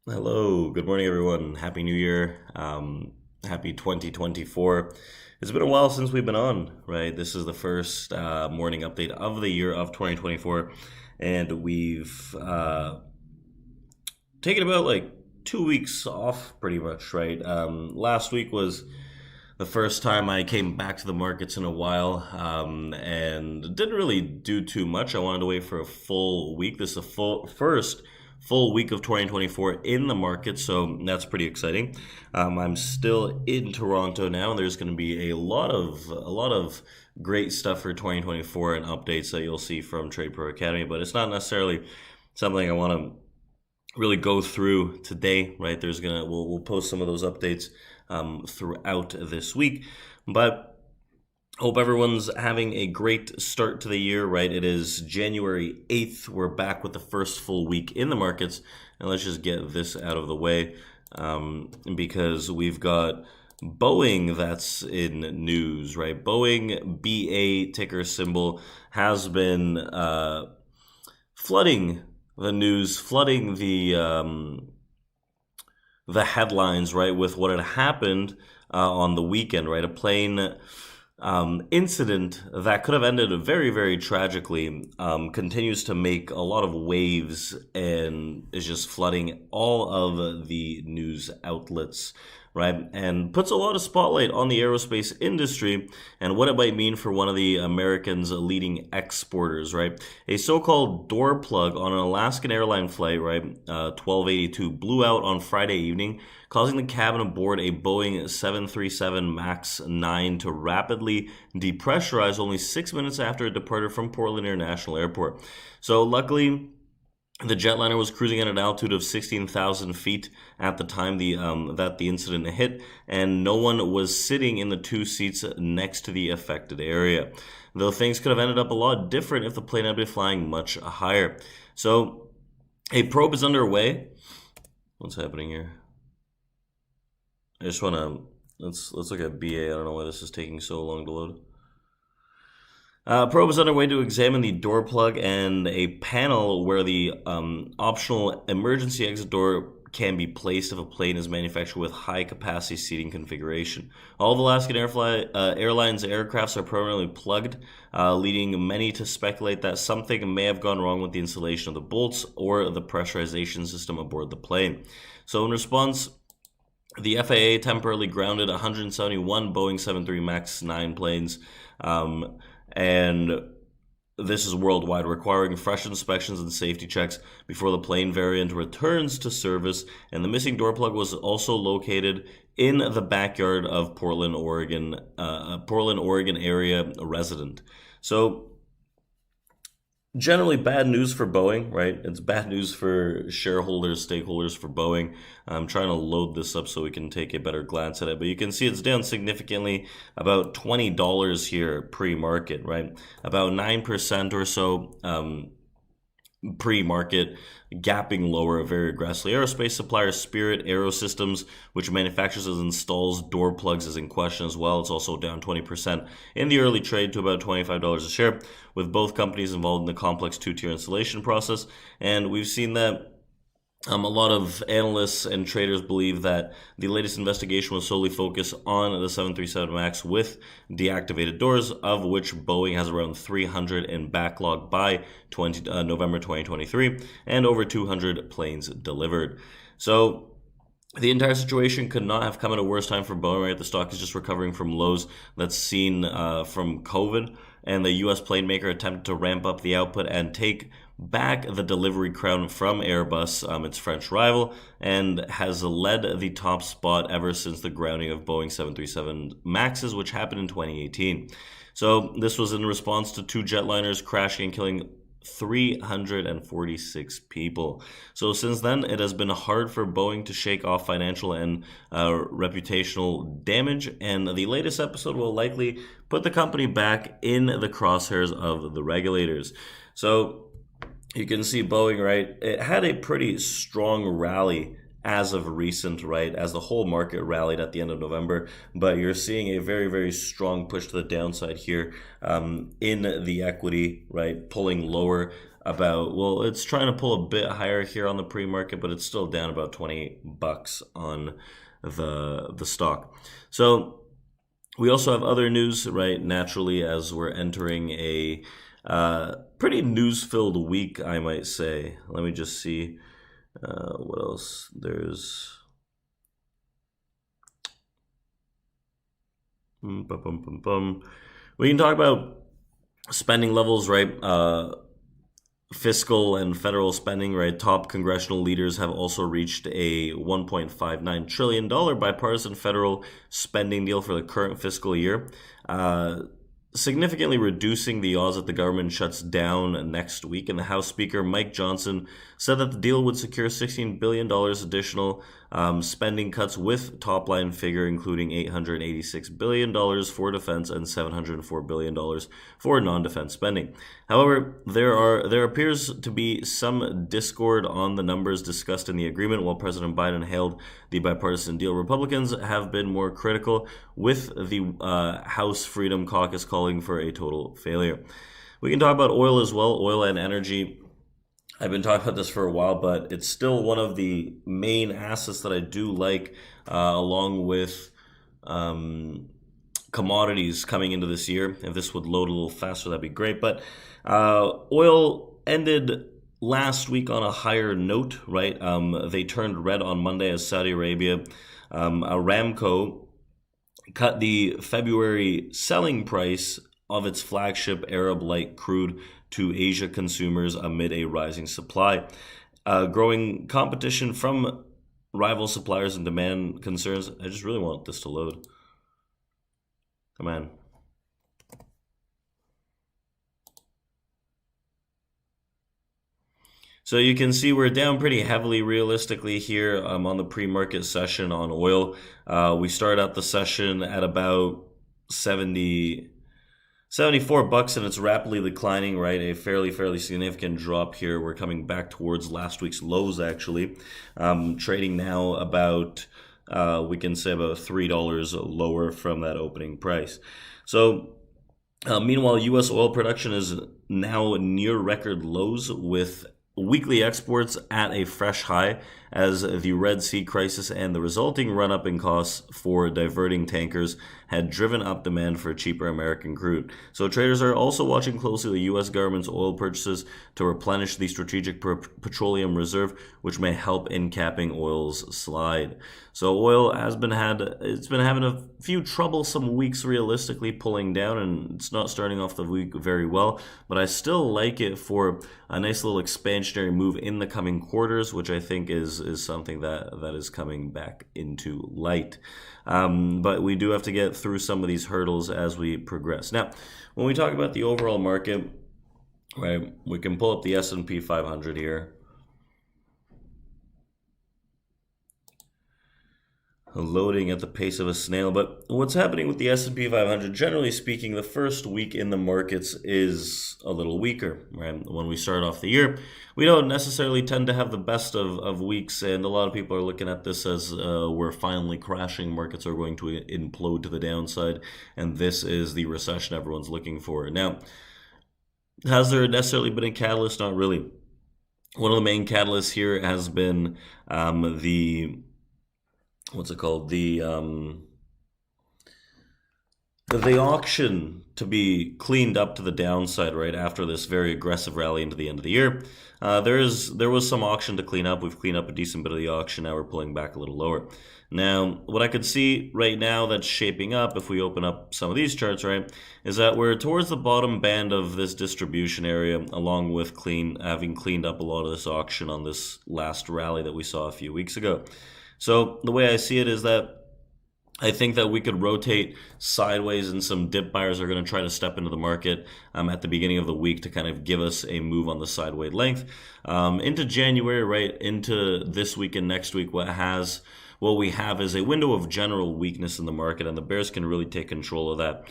Hello, good morning, everyone. Happy New Year. Happy 2024. It's been a while since we've been on, right? This is the first morning update of the year of 2024, and we've taken about like 2 weeks off pretty much, right? Last week was the first time I came back to the markets in a while, and didn't really do too much. I wanted to wait for a full week. This is the first full week of 2024 in the market, so that's pretty exciting. I'm still in Toronto now, and there's going to be a lot of great stuff for 2024 and updates that you'll see from TradePro Academy. But it's not necessarily something I want to really go through today, right? We'll post some of those updates throughout this week, but hope everyone's having a great start to the year, right? It is January 8th. We're back with the first full week in the markets, and let's just get this out of the way because we've got Boeing that's in news, right? Boeing, BA ticker symbol, has been flooding the news, flooding the headlines, right, with what had happened on the weekend, right? A plane incident that could have ended very, very tragically continues to make a lot of waves and is just flooding all of the news outlets, right? And puts a lot of spotlight on the aerospace industry and what it might mean for one of the Americans' leading exporters, right? A so-called door plug on an Alaskan airline flight, right, 1282, blew out on Friday evening, causing the cabin aboard a Boeing 737 MAX 9 to rapidly depressurize only 6 minutes after it departed from Portland International Airport. So luckily, the jetliner was cruising at an altitude of 16,000 feet at the time that the incident hit, and no one was sitting in the two seats next to the affected area. Though things could have ended up a lot different if the plane had been flying much higher. So a probe is underway. What's happening here? I just want to let's look at BA. I don't know why this is taking so long to load. Probe is underway to examine the door plug and a panel where the optional emergency exit door can be placed if a plane is manufactured with high capacity seating configuration. All of Alaskan Airlines aircrafts are permanently plugged, leading many to speculate that something may have gone wrong with the installation of the bolts or the pressurization system aboard the plane. So in response, the FAA temporarily grounded 171 Boeing 73 MAX 9 planes, and this is worldwide, requiring fresh inspections and safety checks before the plane variant returns to service. And the missing door plug was also located in the backyard of Portland, Oregon area resident. So generally bad news for Boeing, right? It's bad news for shareholders, stakeholders for Boeing. I'm trying to load this up so we can take a better glance at it, but you can see it's down significantly, about $20 here pre-market, right? About 9% or so pre-market, gapping lower very aggressively. Aerospace supplier Spirit Aerosystems, which manufactures and installs door plugs, is in question as well. It's also down 20% in the early trade to about $25 a share, with both companies involved in the complex two-tier installation process. And we've seen that a lot of analysts and traders believe that the latest investigation will solely focus on the 737 MAX with deactivated doors, of which Boeing has around 300 in backlog by November 2023, and over 200 planes delivered. So the entire situation could not have come at a worse time for Boeing, right? The stock is just recovering from lows that's seen from COVID, and the U.S. plane maker attempted to ramp up the output and take back the delivery crown from Airbus, its French rival, and has led the top spot ever since the grounding of Boeing 737 MAXs, which happened in 2018. So this was in response to two jetliners crashing and killing 346 people. So since then, it has been hard for Boeing to shake off financial and reputational damage, and the latest episode will likely put the company back in the crosshairs of the regulators. So you can see Boeing, right? It had a pretty strong rally as of recent, right? As the whole market rallied at the end of November, but you're seeing a very, very strong push to the downside here in the equity, right? Pulling lower about, well, it's trying to pull a bit higher here on the pre-market, but it's still down about $28 on the stock. So we also have other news, right? Naturally, as we're entering a pretty news-filled week, I might say. Let me just see what else there's. We can talk about spending levels, right? Fiscal and federal spending, right? Top congressional leaders have also reached a $1.59 trillion bipartisan federal spending deal for the current fiscal year, significantly reducing the odds that the government shuts down next week. And the House Speaker, Mike Johnson, said that the deal would secure $16 billion additional spending cuts, with top-line figure including $886 billion for defense and $704 billion for non-defense spending. However, there appears to be some discord on the numbers discussed in the agreement. While President Biden hailed the bipartisan deal, Republicans have been more critical, with the House Freedom Caucus calling for a total failure. We can talk about oil as well, oil and energy. I've been talking about this for a while, but it's still one of the main assets that I do like, along with commodities coming into this year. If this would load a little faster, that'd be great. But oil ended last week on a higher note, right? They turned red on Monday as Saudi Arabia, Aramco, cut the February selling price of its flagship Arab Light crude to Asia consumers amid a rising supply. Growing competition from rival suppliers and demand concerns. I just really want this to load. Come on. So you can see we're down pretty heavily realistically here on the pre-market session on oil. We started out the session at about 74 bucks, and it's rapidly declining, right? A fairly significant drop here. We're coming back towards last week's lows, actually. Trading now about, we can say about $3 lower from that opening price. So meanwhile, U.S. oil production is now near record lows, with weekly exports at a fresh high, as the Red Sea crisis and the resulting run-up in costs for diverting tankers had driven up demand for cheaper American crude. So traders are also watching closely the U.S. government's oil purchases to replenish the strategic petroleum reserve, which may help in capping oil's slide. So oil it's been having a few troublesome weeks realistically, pulling down, and it's not starting off the week very well, but I still like it for a nice little expansionary move in the coming quarters, which I think is something that is coming back into light. But we do have to get through some of these hurdles as we progress. Now, when we talk about the overall market, right, we can pull up the S&P 500 here. Loading at the pace of a snail. But what's happening with the S&P 500, generally speaking, the first week in the markets is a little weaker, right? When we start off the year, we don't necessarily tend to have the best of weeks, and a lot of people are looking at this as we're finally crashing, markets are going to implode to the downside, and this is the recession everyone's looking for. Now, has there necessarily been a catalyst? Not really. One of the main catalysts here has been the auction to be cleaned up to the downside, right, after this very aggressive rally into the end of the year. There was some auction to clean up. We've cleaned up a decent bit of the auction. Now we're pulling back a little lower. Now, what I could see right now that's shaping up, if we open up some of these charts, right, is that we're towards the bottom band of this distribution area, along with having cleaned up a lot of this auction on this last rally that we saw a few weeks ago. So the way I see it is that I think that we could rotate sideways, and some dip buyers are going to try to step into the market at the beginning of the week to kind of give us a move on the sideways length. Into January, right, into this week and next week, what we have is a window of general weakness in the market, and the bears can really take control of that.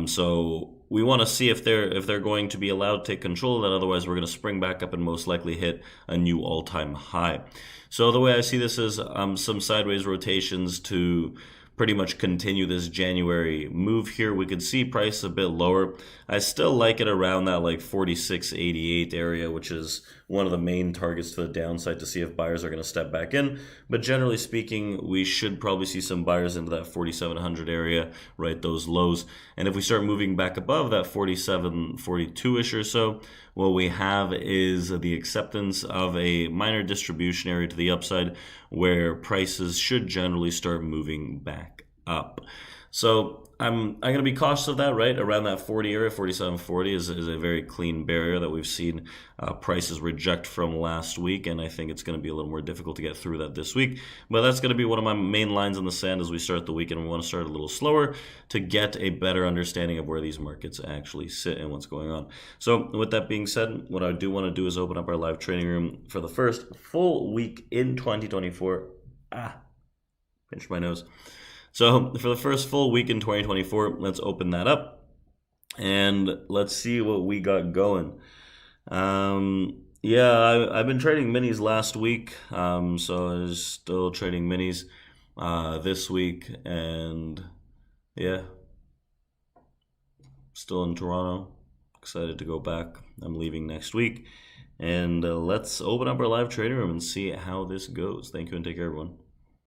So we want to see if they're going to be allowed to take control of that. Otherwise, we're going to spring back up and most likely hit a new all-time high. So the way I see this is some sideways rotations to pretty much continue this January move here. We could see price a bit lower. I still like it around that like 46.88 area, which is one of the main targets to the downside to see if buyers are going to step back in. But generally speaking, we should probably see some buyers into that 4700 area, right, those lows. And if we start moving back above that 47, 42-ish or so, what we have is the acceptance of a minor distribution area to the upside where prices should generally start moving back up. So I'm going to be cautious of that, right? Around that 40 area, 47.40 is a very clean barrier that we've seen prices reject from last week, and I think it's going to be a little more difficult to get through that this week. But that's going to be one of my main lines in the sand as we start the week, and we want to start a little slower to get a better understanding of where these markets actually sit and what's going on. So with that being said, what I do want to do is open up our live trading room for the first full week in 2024. Pinched my nose. So for the first full week in 2024, let's open that up and let's see what we got going. Yeah, I've been trading minis last week, so I was still trading minis this week, and yeah, still in Toronto. Excited to go back. I'm leaving next week, and let's open up our live trading room and see how this goes. Thank you and take care, everyone.